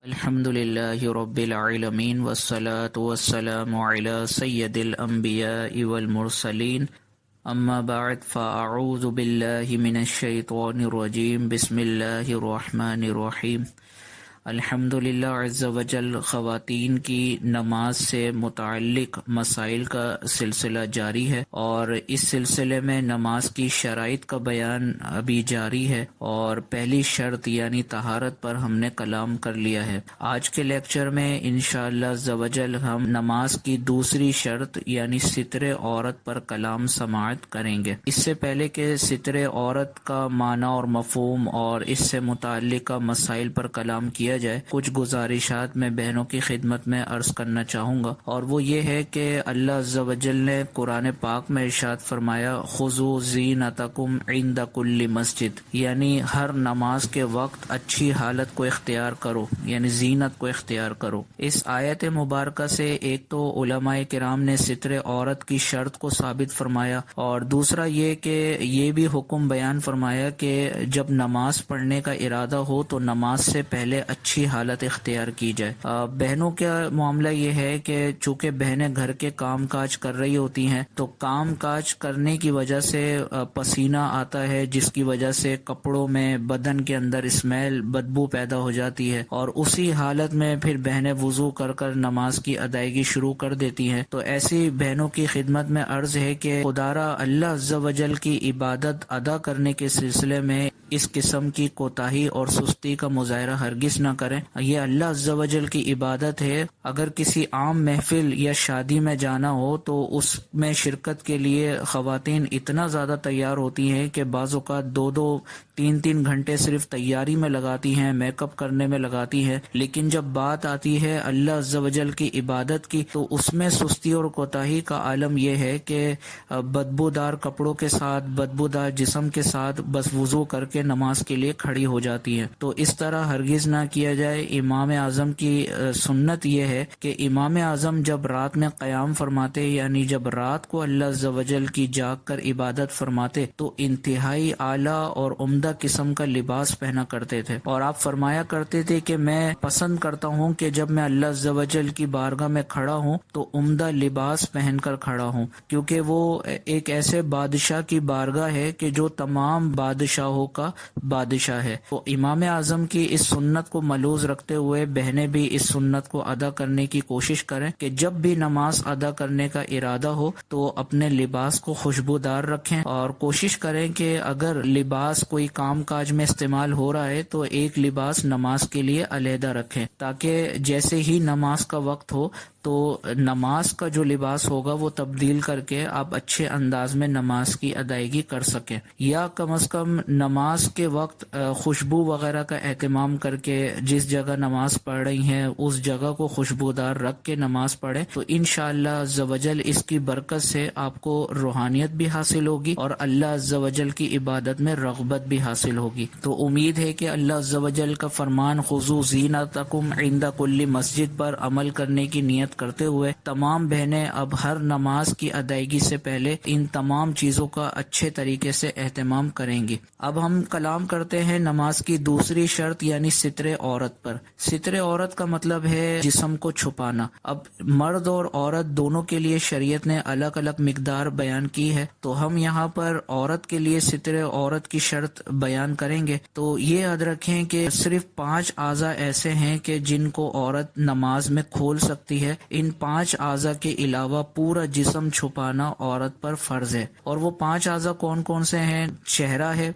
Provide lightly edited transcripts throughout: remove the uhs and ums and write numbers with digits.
الحمد لله رب العالمين والصلاة والسلام على سيد الأنبياء والمرسلين أما بعد فأعوذ بالله من الشيطان الرجيم بسم الله الرحمن الرحيم الحمدللہ عز وجل خواتین کی نماز سے متعلق مسائل کا سلسلہ جاری ہے، اور اس سلسلے میں نماز کی شرائط کا بیان ابھی جاری ہے، اور پہلی شرط یعنی طہارت پر ہم نے کلام کر لیا ہے۔ آج کے لیکچر میں انشاءاللہ عز وجل ہم نماز کی دوسری شرط یعنی ستر عورت پر کلام سماعت کریں گے۔ اس سے پہلے کہ ستر عورت کا معنی اور مفہوم اور اس سے متعلقہ مسائل پر کلام کیا جائے، کچھ گزارشات میں بہنوں کی خدمت میں عرض کرنا چاہوں گا، اور وہ یہ ہے کہ اللہ عز و جل نے قرآن پاک میں ارشاد فرمایا خذوا زینتکم عند کل مسجد، یعنی ہر نماز کے وقت اچھی حالت کو اختیار کرو، یعنی زینت کو اختیار کرو۔ اس آیت مبارکہ سے ایک تو علماء کرام نے ستر عورت کی شرط کو ثابت فرمایا، اور دوسرا یہ کہ یہ بھی حکم بیان فرمایا کہ جب نماز پڑھنے کا ارادہ ہو تو نماز سے پہلے اچھی حالت اختیار کی جائے۔ بہنوں کا معاملہ یہ ہے کہ چونکہ بہنیں گھر کے کام کاج کر رہی ہوتی ہیں تو کام کاج کرنے کی وجہ سے پسینہ آتا ہے، جس کی وجہ سے کپڑوں میں بدن کے اندر اسمیل بدبو پیدا ہو جاتی ہے، اور اسی حالت میں پھر بہنیں وضو کر کر نماز کی ادائیگی شروع کر دیتی ہیں۔ تو ایسی بہنوں کی خدمت میں عرض ہے کہ خدارا اللہ عز و جل کی عبادت ادا کرنے کے سلسلے میں اس قسم کی کوتاہی اور سستی کا مظاہرہ ہرگز نہ کریں۔ یہ اللہ عز و جل کی عبادت ہے۔ اگر کسی عام محفل یا شادی میں جانا ہو تو اس میں شرکت کے لیے خواتین اتنا زیادہ تیار ہوتی ہیں کہ بعض اوقات 2-3 گھنٹے صرف تیاری میں لگاتی ہیں، میک اپ کرنے میں لگاتی ہیں، لیکن جب بات آتی ہے اللہ عز و جل کی عبادت کی تو اس میں سستی اور کوتاہی کا عالم یہ ہے کہ بدبودار کپڑوں کے ساتھ، بدبودار جسم کے ساتھ بس وضو کر کے نماز کے لیے کھڑی ہو جاتی ہیں۔ تو اس طرح ہرگز نہ کیا جائے۔ امام اعظم کی سنت یہ ہے کہ امام اعظم جب رات میں قیام فرماتے، یعنی جب رات کو اللہ عز و جل کی جاگ کر عبادت فرماتے، تو انتہائی اعلیٰ اور عمدہ قسم کا لباس پہنا کرتے تھے، اور آپ فرمایا کرتے تھے کہ میں پسند کرتا ہوں کہ جب میں اللہ عز و جل کی بارگاہ میں کھڑا ہوں تو عمدہ لباس پہن کر کھڑا ہوں، کیونکہ وہ ایک ایسے بادشاہ کی بارگاہ ہے کہ جو تمام بادشاہوں کا بادشاہ ہے۔ تو امام اعظم کی اس سنت کو ملوز رکھتے ہوئے بہنیں بھی اس سنت کو ادا کرنے کی کوشش کریں کہ جب بھی نماز ادا کرنے کا ارادہ ہو تو اپنے لباس کو خوشبودار رکھیں، اور کوشش کریں کہ اگر لباس کوئی کام کاج میں استعمال ہو رہا ہے تو ایک لباس نماز کے لیے علیحدہ رکھیں، تاکہ جیسے ہی نماز کا وقت ہو تو نماز کا جو لباس ہوگا وہ تبدیل کر کے آپ اچھے انداز میں نماز کی ادائیگی کر سکیں، یا کم از کم نماز کے وقت خوشبو وغیرہ کا اہتمام کر کے جس جگہ نماز پڑھ رہی ہیں اس جگہ کو خوشبودار رکھ کے نماز پڑھیں، تو انشاءاللہ عز و جل اس کی برکت سے آپ کو روحانیت بھی حاصل ہوگی اور اللہ عز و جل کی عبادت میں رغبت بھی حاصل ہوگی۔ تو امید ہے کہ اللہ عز و جل کا فرمان خذوا زینتکم عند کل مسجد پر عمل کرنے کی نیت کرتے ہوئے تمام بہنیں اب ہر نماز کی ادائیگی سے پہلے ان تمام چیزوں کا اچھے طریقے سے اہتمام کریں گی۔ اب ہم کلام کرتے ہیں نماز کی دوسری شرط یعنی ستر عورت پر۔ ستر عورت کا مطلب ہے جسم کو چھپانا۔ اب مرد اور عورت دونوں کے لیے شریعت نے الگ الگ مقدار بیان کی ہے، تو ہم یہاں پر عورت کے لیے ستر عورت کی شرط بیان کریں گے۔ تو یہ یاد رکھیں کہ صرف 5 اعضاء ایسے ہیں کہ جن کو عورت نماز میں کھول سکتی ہے۔ ان 5 اعضاء کے علاوہ پورا جسم چھپانا عورت پر فرض ہے، اور وہ 5 اعضاء کون کون سے ہیں؟ چہرہ ہے،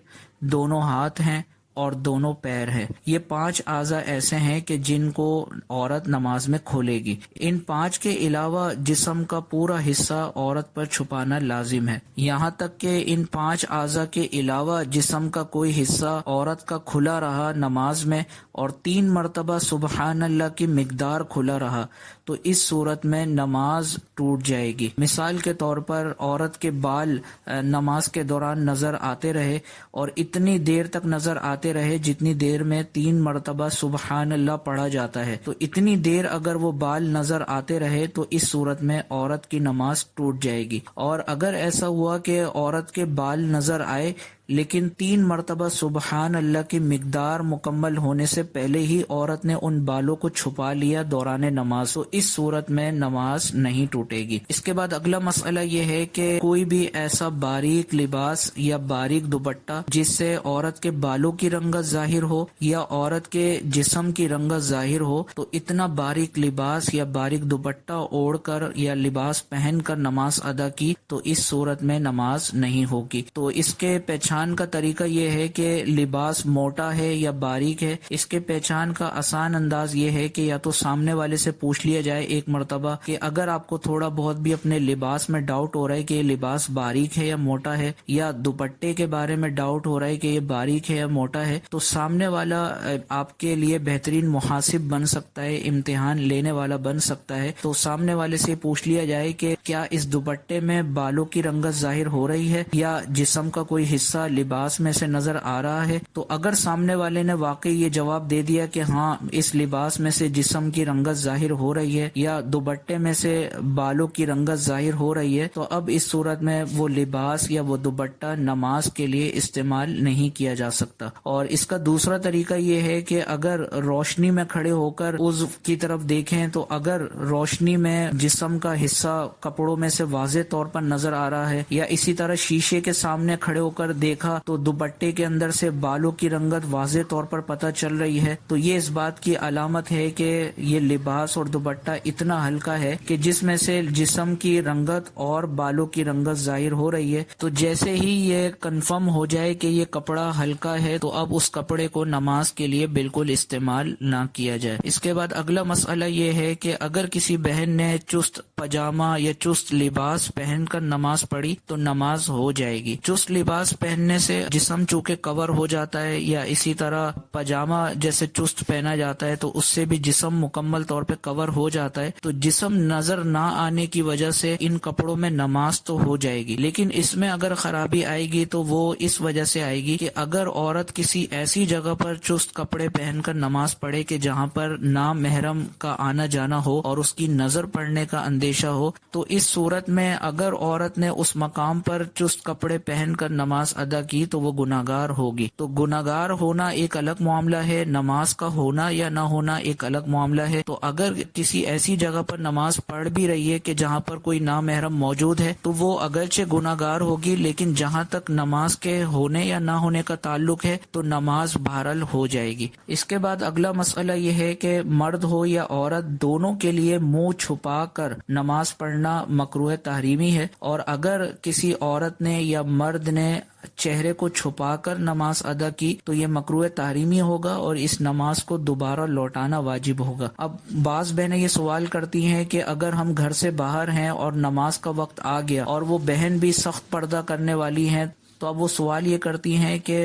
دونوں ہاتھ ہیں، اور دونوں پیر ہیں۔ یہ 5 اعضاء ایسے ہیں کہ جن کو عورت نماز میں کھولے گی۔ ان 5 کے علاوہ جسم کا پورا حصہ عورت پر چھپانا لازم ہے، یہاں تک کہ ان 5 اعضاء کے علاوہ جسم کا کوئی حصہ عورت کا کھلا رہا نماز میں اور 3 مرتبہ سبحان اللہ کی مقدار کھلا رہا تو اس صورت میں نماز ٹوٹ جائے گی۔ مثال کے طور پر عورت کے بال نماز کے دوران نظر آتے رہے اور اتنی دیر تک نظر آتے رہے جتنی دیر میں 3 مرتبہ سبحان اللہ پڑھا جاتا ہے، تو اتنی دیر اگر وہ بال نظر آتے رہے تو اس صورت میں عورت کی نماز ٹوٹ جائے گی۔ اور اگر ایسا ہوا کہ عورت کے بال نظر آئے لیکن 3 مرتبہ سبحان اللہ کی مقدار مکمل ہونے سے پہلے ہی عورت نے ان بالوں کو چھپا لیا دوران نماز، تو اس صورت میں نماز نہیں ٹوٹے گی۔ اس کے بعد اگلا مسئلہ یہ ہے کہ کوئی بھی ایسا باریک لباس یا باریک دوپٹہ جس سے عورت کے بالوں کی رنگت ظاہر ہو یا عورت کے جسم کی رنگت ظاہر ہو، تو اتنا باریک لباس یا باریک دوپٹہ اوڑھ کر یا لباس پہن کر نماز ادا کی تو اس صورت میں نماز نہیں ہوگی۔ تو اس کے پہچان کا طریقہ یہ ہے کہ لباس موٹا ہے یا باریک ہے، اس کے پہچان کا آسان انداز یہ ہے کہ یا تو سامنے والے سے پوچھ لیا جائے ایک مرتبہ کہ اگر آپ کو تھوڑا بہت بھی اپنے لباس میں ڈاؤٹ ہو رہا ہے کہ یہ لباس باریک ہے یا موٹا ہے، یا دوپٹے کے بارے میں ڈاؤٹ ہو رہا ہے کہ یہ باریک ہے یا موٹا ہے، تو سامنے والا آپ کے لیے بہترین محاسب بن سکتا ہے، امتحان لینے والا بن سکتا ہے۔ تو سامنے والے سے پوچھ لیا جائے کہ کیا اس دوپٹے میں بالوں کی رنگت ظاہر ہو رہی ہے یا جسم کا کوئی حصہ لباس میں سے نظر آ رہا ہے۔ تو اگر سامنے والے نے واقعی یہ جواب دے دیا کہ ہاں اس لباس میں سے جسم کی رنگت ظاہر ہو رہی ہے یا دوپٹے میں سے بالوں کی رنگت ظاہر ہو رہی ہے، تو اب اس صورت میں وہ لباس یا وہ دوپٹہ نماز کے لیے استعمال نہیں کیا جا سکتا۔ اور اس کا دوسرا طریقہ یہ ہے کہ اگر روشنی میں کھڑے ہو کر عضو کی طرف دیکھیں تو اگر روشنی میں جسم کا حصہ کپڑوں میں سے واضح طور پر نظر آ رہا ہے، یا اسی طرح شیشے کے سامنے کھڑے ہو کر دیکھا تو دوپٹے کے اندر سے بالوں کی رنگت واضح طور پر پتہ چل رہی ہے، تو یہ اس بات کی علامت ہے کہ یہ لباس اور دوپٹہ اتنا ہلکا ہے کہ جس میں سے جسم کی رنگت اور بالوں کی رنگت ظاہر ہو رہی ہے۔ تو جیسے ہی یہ کنفرم ہو جائے کہ یہ کپڑا ہلکا ہے تو اب اس کپڑے کو نماز کے لیے بالکل استعمال نہ کیا جائے۔ اس کے بعد اگلا مسئلہ یہ ہے کہ اگر کسی بہن نے چست پاجامہ یا چست لباس پہن کر نماز پڑھی تو نماز ہو جائے گی۔ چست لباس پہننے سے جسم چونکہ کور ہو جاتا ہے، یا اسی طرح پاجامہ جیسے چست پہنا جاتا ہے تو اس سے بھی جسم مکمل طور پہ کور ہو جاتا ہے، تو جسم نظر نہ آنے کی وجہ سے ان کپڑوں میں نماز تو ہو جائے گی، لیکن اس میں اگر خرابی آئے گی تو وہ اس وجہ سے آئے گی کہ اگر عورت کسی ایسی جگہ پر چست کپڑے پہن کر نماز پڑھے کہ جہاں پر نامحرم کا آنا جانا ہو اور اس کی نظر پڑنے کا اندیشہ ہو، تو اس صورت میں اگر عورت نے اس مقام پر چست کپڑے پہن کر نماز ادا کی تو وہ گناہگار ہوگی۔ تو گناہگار ہونا ایک الگ معاملہ ہے، نماز کا ہونا یا نہ ہونا ایک الگ معاملہ ہے۔ تو اگر کسی ایسی جگہ پر نماز پڑھ بھی رہی ہے کہ جہاں پر کوئی نامحرم موجود ہے تو وہ اگرچہ گناہگار ہوگی، لیکن جہاں تک نماز کے ہونے یا نہ ہونے کا تعلق ہے تو نماز بہرحال ہو جائے گی۔ اس کے بعد اگلا مسئلہ یہ ہے کہ مرد ہو یا عورت دونوں کے لیے منہ چھپا کر نماز پڑھنا مکروہ تحریمی ہے، اور اگر کسی عورت نے یا مرد نے چہرے کو چھپا کر نماز ادا کی تو یہ مکروہ تحریمی ہوگا اور اس نماز کو دوبارہ لوٹانا واجب ہوگا۔ اب بعض بہنیں یہ سوال کرتی ہیں کہ اگر ہم گھر سے باہر ہیں اور نماز کا وقت آ گیا اور وہ بہن بھی سخت پردہ کرنے والی ہیں، تو اب وہ سوال یہ کرتی ہیں کہ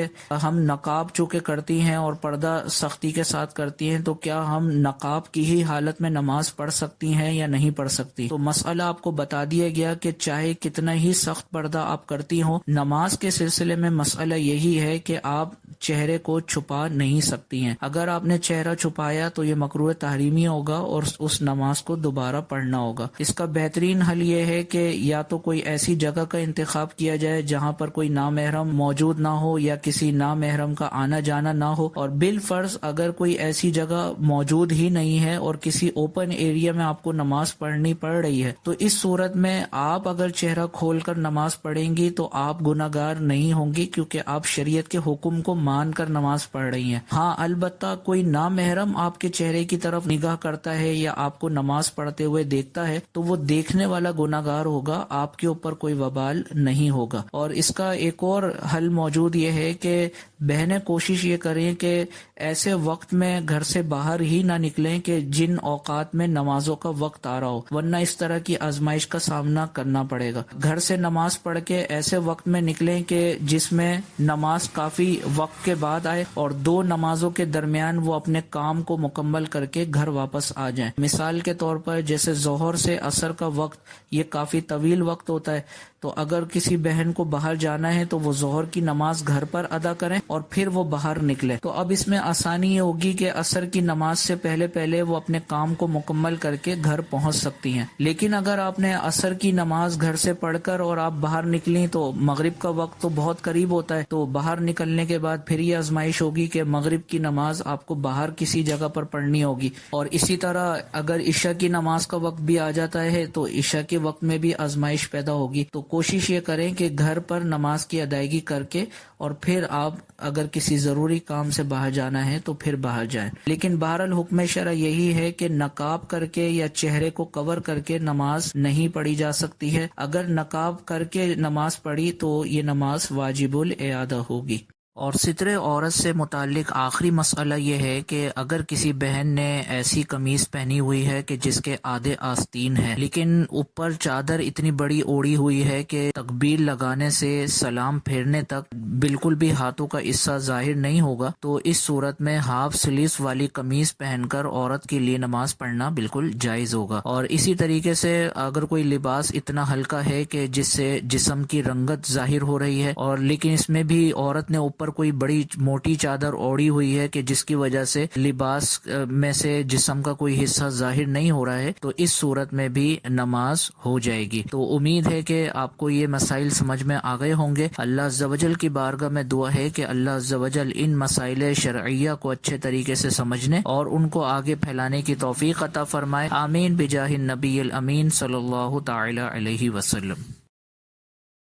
ہم نقاب چونکہ کرتی ہیں اور پردہ سختی کے ساتھ کرتی ہیں، تو کیا ہم نقاب کی ہی حالت میں نماز پڑھ سکتی ہیں یا نہیں پڑھ سکتی؟ تو مسئلہ آپ کو بتا دیا گیا کہ چاہے کتنا ہی سخت پردہ آپ کرتی ہوں، نماز کے سلسلے میں مسئلہ یہی ہے کہ آپ چہرے کو چھپا نہیں سکتی ہیں۔ اگر آپ نے چہرہ چھپایا تو یہ مکروہ تحریمی ہوگا اور اس نماز کو دوبارہ پڑھنا ہوگا۔ اس کا بہترین حل یہ ہے کہ یا تو کوئی ایسی جگہ کا انتخاب کیا جائے جہاں پر کوئی نامحرم موجود نہ ہو یا کسی نامحرم کا آنا جانا نہ ہو، اور بالفرض اگر کوئی ایسی جگہ موجود ہی نہیں ہے اور کسی اوپن ایریا میں آپ کو نماز پڑھنی پڑ رہی ہے، تو اس صورت میں آپ اگر چہرہ کھول کر نماز پڑھیں گی تو آپ گناہگار نہیں ہوں گی، کیونکہ آپ شریعت کے حکم کو مان کر نماز پڑھ رہی ہیں۔ ہاں البتہ کوئی نامحرم آپ کے چہرے کی طرف نگاہ کرتا ہے یا آپ کو نماز پڑھتے ہوئے دیکھتا ہے تو وہ دیکھنے والا گناہگار ہوگا، آپ کے اوپر کوئی وبال نہیں ہوگا۔ اور اس کا ایک اور حل موجود یہ ہے کہ بہنیں کوشش یہ کریں کہ ایسے وقت میں گھر سے باہر ہی نہ نکلیں کہ جن اوقات میں نمازوں کا وقت آ رہا ہو، ورنہ اس طرح کی آزمائش کا سامنا کرنا پڑے گا۔ گھر سے نماز پڑھ کے ایسے وقت میں نکلیں کہ جس میں نماز کافی وقت کے بعد آئے اور دو نمازوں کے درمیان وہ اپنے کام کو مکمل کر کے گھر واپس آ جائیں۔ مثال کے طور پر جیسے ظہر سے عصر کا وقت یہ کافی طویل وقت ہوتا ہے، تو اگر کسی بہن کو باہر جانا ہے تو وہ ظہر کی نماز گھر پر ادا کریں اور پھر وہ باہر نکلے، تو اب اس میں آسانی یہ ہوگی کہ عصر کی نماز سے پہلے پہلے وہ اپنے کام کو مکمل کر کے گھر پہنچ سکتی ہیں۔ لیکن اگر آپ نے عصر کی نماز گھر سے پڑھ کر اور آپ باہر نکلیں تو مغرب کا وقت تو بہت قریب ہوتا ہے، تو باہر نکلنے کے بعد پھر یہ آزمائش ہوگی کہ مغرب کی نماز آپ کو باہر کسی جگہ پر پڑھنی ہوگی۔ اور اسی طرح اگر عشاء کی نماز کا وقت بھی آ جاتا ہے تو عشاء کے وقت میں بھی آزمائش پیدا ہوگی۔ تو کوشش یہ کریں کہ گھر پر نماز کی ادائیگی کر کے اور پھر آپ اگر کسی ضروری کام سے باہر جانا ہے تو پھر باہر جائیں۔ لیکن بہرحال حکم شرع یہی ہے کہ نقاب کر کے یا چہرے کو کور کر کے نماز نہیں پڑھی جا سکتی ہے۔ اگر نقاب کر کے نماز پڑھی تو یہ نماز واجب الاعادہ ہوگی۔ اور ستر عورت سے متعلق آخری مسئلہ یہ ہے کہ اگر کسی بہن نے ایسی قمیض پہنی ہوئی ہے کہ جس کے آدھے آستین ہیں لیکن اوپر چادر اتنی بڑی اوڑھی ہوئی ہے کہ تکبیر لگانے سے سلام پھیرنے تک بالکل بھی ہاتھوں کا حصہ ظاہر نہیں ہوگا، تو اس صورت میں ہاف سلیوز والی قمیض پہن کر عورت کے لیے نماز پڑھنا بالکل جائز ہوگا۔ اور اسی طریقے سے اگر کوئی لباس اتنا ہلکا ہے کہ جس سے جسم کی رنگت ظاہر ہو رہی ہے اور لیکن اس میں بھی عورت نے اوپر کوئی بڑی موٹی چادر اوڑھی ہوئی ہے کہ جس کی وجہ سے لباس میں سے جسم کا کوئی حصہ ظاہر نہیں ہو رہا ہے، تو اس صورت میں بھی نماز ہو جائے گی۔ تو امید ہے کہ آپ کو یہ مسائل سمجھ میں آ گئے ہوں گے۔ اللہ عز و جل کی بارگاہ میں دعا ہے کہ اللہ عز و جل ان مسائل شرعیہ کو اچھے طریقے سے سمجھنے اور ان کو آگے پھیلانے کی توفیق عطا فرمائے، آمین بجاہ النبی الامین صلی اللہ تعالی علیہ وسلم۔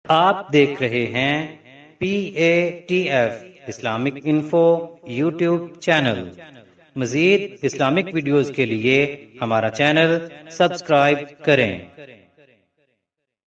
آپ دیکھ رہے ہیں PATF Islamic info YouTube channel. مزید اسلامک ویڈیوز کے لیے ہمارا چینل سبسکرائب کریں۔